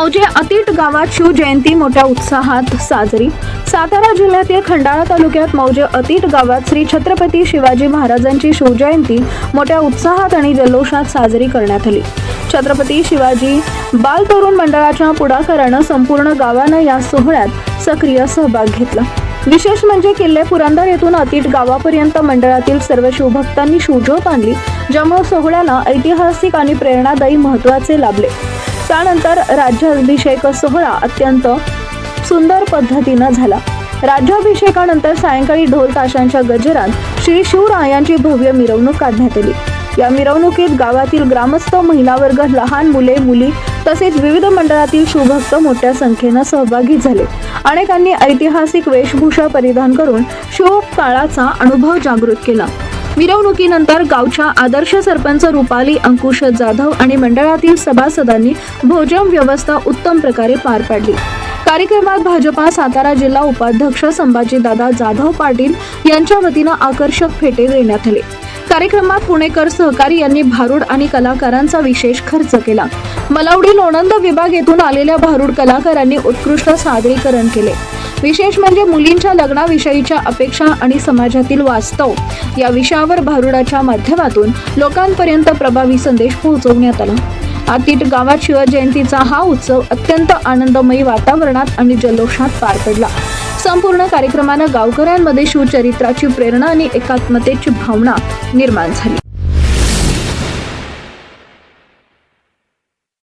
मौजे अतिट गावात शिवजयंती मोठ्या उत्साहात साजरी। सातारा जिल्ह्यातील खंडाळा तालुक्यात मौजे अतिट गावात श्री छत्रपती शिवाजी महाराजांची शिवजयंती मोठ्या उत्साहात आणि जल्लोषात साजरी करण्यात आली। छत्रपती शिवाजी बाल तरुण मंडळाच्या पुढाकारानं संपूर्ण गावानं या सोहळ्यात सक्रिय सहभाग घेतला। विशेष म्हणजे किल्ले पुरंदर येथून अतिट गावापर्यंत मंडळातील सर्व शिवभक्तांनी शिवज्योत आणली, ज्यामुळे सोहळ्याला ऐतिहासिक आणि प्रेरणादायी महत्त्वाचे लाभले। त्यानंतर राज्याभिषेक सोहळा अत्यंत सुंदर पद्धतीने झाला। राज्याभिषेकानंतर सायंकाळी ढोल ताशांच्या गजरात श्री शिवरायांची भव्य मिरवणूक काढण्यात आली। या मिरवणुकीत गावातील ग्रामस्थ, महिला वर्ग, लहान मुले मुली तसेच विविध मंडळातील शिवभक्त मोठ्या संख्येने सहभागी झाले। अनेकांनी ऐतिहासिक वेशभूषा परिधान करून शिवकाळाचा अनुभव जागृत केला। मिरवणुकीनंतर गावच्या आदर्श सरपंच रुपाली अंकुश जाधव आणि मंडळातील सभासदांनी भोजन व्यवस्था उत्तम प्रकारे पार पाडली। कार्यक्रमात भाजपा सातारा जिल्हा उपाध्यक्ष संभाजीदादा जाधव पाटील यांच्या वतीने आकर्षक फेटे देण्यात आले। कार्यक्रमात पुणेकर सहकारी यांनी भारूड आणि कलाकारांचा विशेष खर्च केला। मलावडी लोणंद विभाग येथून आलेल्या भारूड कलाकारांनी उत्कृष्ट सादरीकरण केले। विशेष म्हणजे मुलींच्या लग्नाविषयीच्या अपेक्षा आणि समाजातील वास्तव या विषयावर भारूडाच्या माध्यमातून लोकांपर्यंत प्रभावी संदेश पोहोचवण्यात आला। अतिट गावात शिवजयंतीचा हा उत्सव अत्यंत आनंदमयी वातावरणात आणि जल्लोषात पार पडला। संपूर्ण कार्यक्रमाने गावकऱ्यांमध्ये शिवचरित्राची प्रेरणा आणि एकात्मतेची भावना निर्माण झाली।